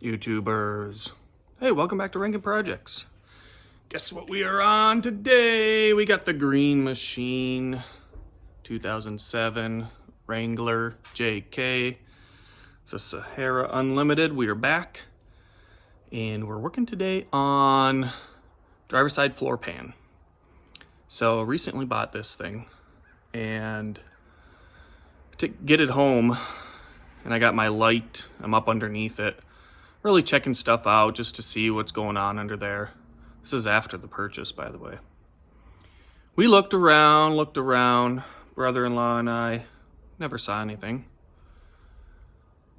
YouTubers. Hey, welcome back to Rankin Projects. Guess what we are on today? We got the Green Machine 2007 Wrangler JK. It's a Sahara Unlimited. We are back and we're working today on driver's side floor pan. So recently bought this thing and to get it home, and I got my light. I'm up underneath it, really checking stuff out just to see what's going on under there. This is after the purchase, by the way. We looked around, brother-in-law and I never saw anything.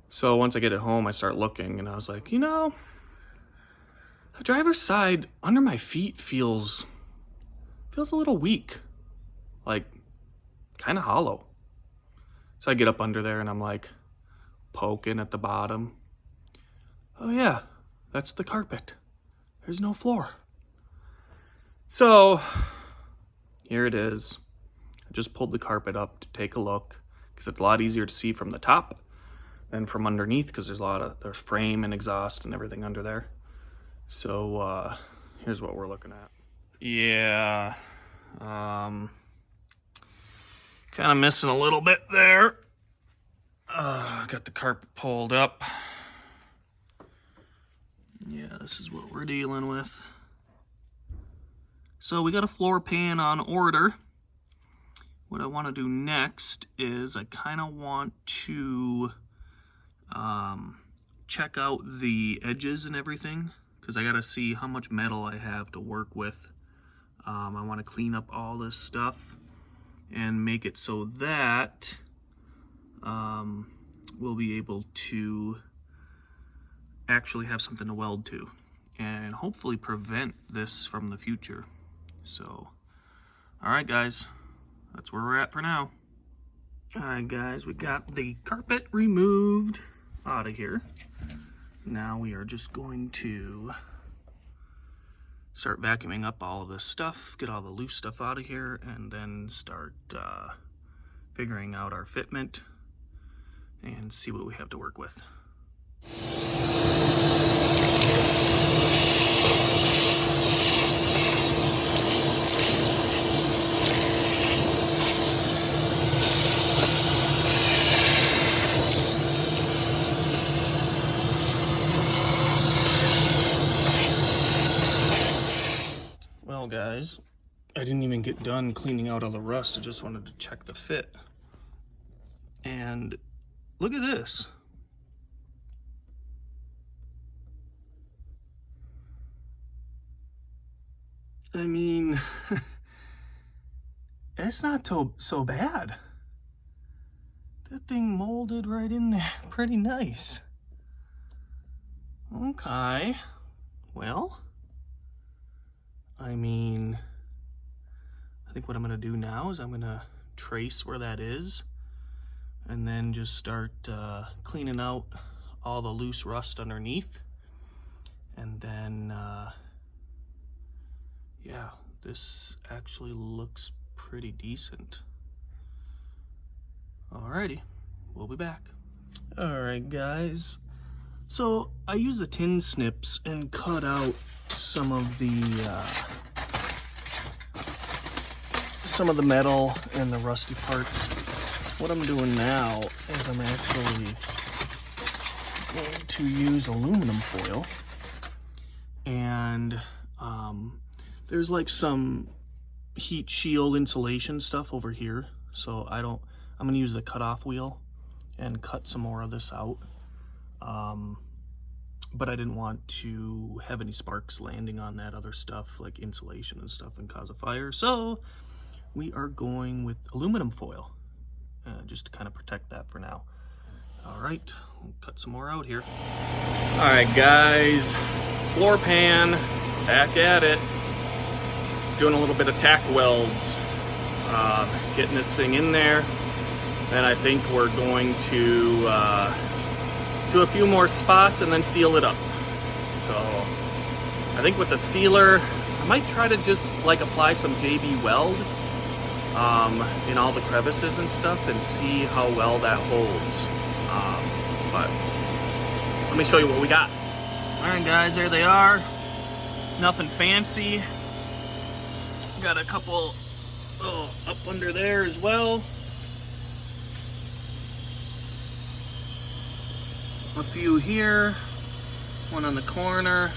So once I get it home, I start looking and I was like, the driver's side under my feet feels a little weak, like kind of hollow. So I get up under there and I'm like poking at the bottom. Oh yeah, that's the carpet. There's no floor. So here it is. I just pulled the carpet up to take a look because it's a lot easier to see from the top than from underneath because there's frame and exhaust and everything under there. So here's what we're looking at. Yeah, kind of missing a little bit there. Got the carpet pulled up. Yeah, this is what we're dealing with. So we got a floor pan on order. What I want to do next is I kind of want to check out the edges and everything because I got to see how much metal I have to work with. I want to clean up all this stuff and make it so that we'll be able to actually have something to weld to and hopefully prevent this from the future. So, alright guys, that's where we're at for now. Alright guys, we got the carpet removed out of here. Now we are just going to start vacuuming up all of this stuff, get all the loose stuff out of here, and then start figuring out our fitment and see what we have to work with. Well guys, I didn't even get done cleaning out all the rust. I just wanted to check the fit. And look at this. I mean, it's not so bad. That thing molded right in there pretty nice. Okay, well, I mean, I think what I'm gonna do now is I'm gonna trace where that is and then just start cleaning out all the loose rust underneath. And then, yeah, this actually looks pretty decent. Alrighty, we'll be back. Alright guys, so I use the tin snips and cut out some of the metal and the rusty parts. What I'm doing now is I'm actually going to use aluminum foil, and there's like some heat shield insulation stuff over here, so I'm gonna use the cutoff wheel and cut some more of this out, but I didn't want to have any sparks landing on that other stuff like insulation and stuff and cause a fire, so we are going with aluminum foil just to kind of protect that for now. Alright, we'll cut some more out here. Alright guys, floor pan, back at it. Doing a little bit of tack welds, getting this thing in there. Then I think we're going to do a few more spots and then seal it up. So I think with the sealer, I might try to just like apply some JB Weld in all the crevices and stuff and see how well that holds. But let me show you what we got. Alright guys, there they are. Nothing fancy. Got a couple up under there as well. A few here, one on the corner,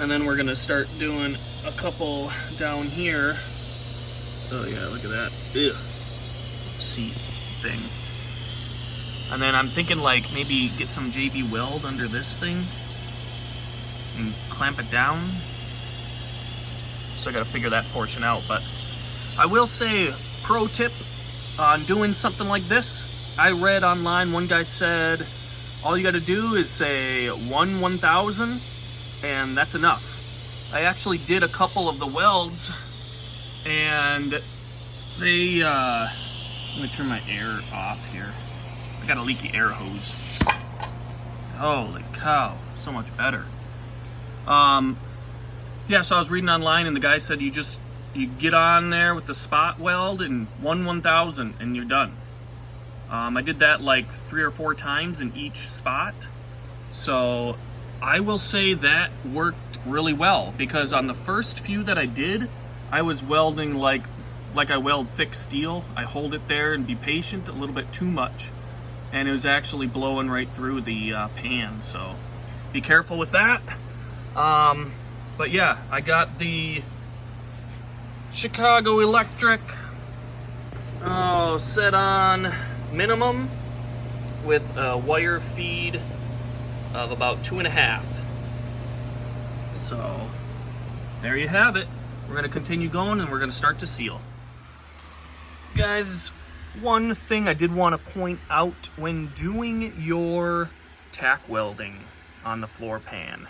and then we're gonna start doing a couple down here. Oh yeah, look at that. Ugh. Seat thing. And then I'm thinking like maybe get some JB Weld under this thing and clamp it down. So I gotta figure that portion out. But I will say, pro tip on doing something like this, I read online, one guy said, all you gotta do is say 1/1000 and that's enough. I actually did a couple of the welds and they, let me turn my air off here. I got a leaky air hose. Holy cow, so much better. Yeah, so I was reading online and the guy said you get on there with the spot weld and 1/1000 and you're done. I did that like 3 or 4 times in each spot. So I will say that worked really well because on the first few that I did, I was welding like I weld thick steel. I hold it there and be patient a little bit too much. And it was actually blowing right through the pan, so be careful with that. But yeah, I got the Chicago Electric set on minimum with a wire feed of about 2.5. So there you have it. We're gonna continue going and we're gonna start to seal. Guys, one thing I did want to point out when doing your tack welding on the floor pan.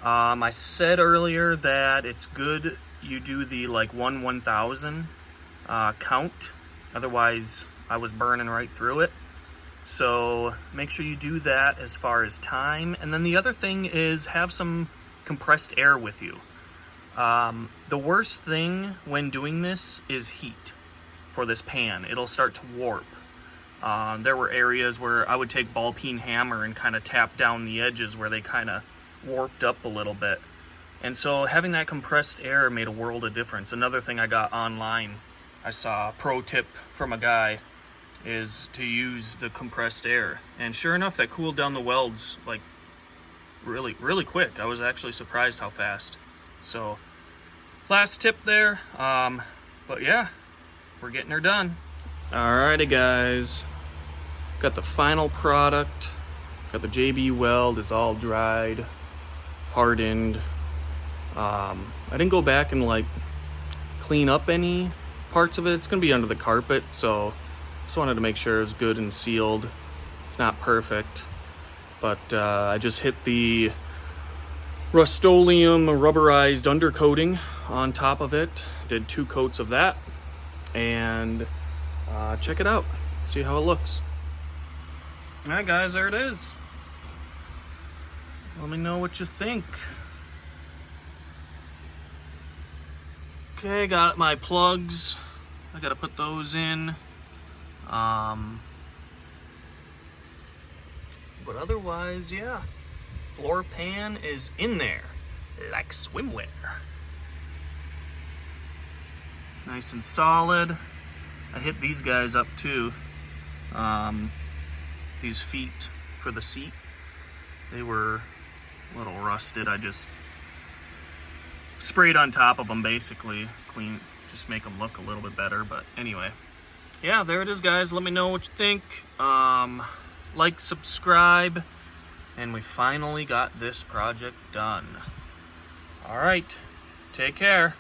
I said earlier that it's good you do the like 1/1000 count, otherwise I was burning right through it. So make sure you do that as far as time. And then the other thing is have some compressed air with you. The worst thing when doing this is heat for this pan. It'll start to warp. There were areas where I would take ball peen hammer and kind of tap down the edges where they kind of warped up a little bit. And so having that compressed air made a world of difference. Another thing I got online, I saw a pro tip from a guy, is to use the compressed air. And sure enough, that cooled down the welds like really, really quick. I was actually surprised how fast. So last tip there. But yeah, we're getting her done. Alrighty guys, got the final product. Got the JB Weld, is all dried, hardened. I didn't go back and like clean up any parts of it. It's gonna be under the carpet, so just wanted to make sure it was good and sealed. It's not perfect, but I just hit the Rust-Oleum rubberized undercoating on top of it. Did 2 coats of that, and check it out, see how it looks. All right guys, there it is. Let me know what you think. Okay, got my plugs. I gotta put those in. But otherwise, yeah. Floor pan is in there, like swimwear. Nice and solid. I hit these guys up too. These feet for the seat, they were a little rusted. I just sprayed on top of them, basically clean, just make them look a little bit better. But anyway, yeah, there it is guys. Let me know what you think. Like, subscribe, and we finally got this project done. All right, take care.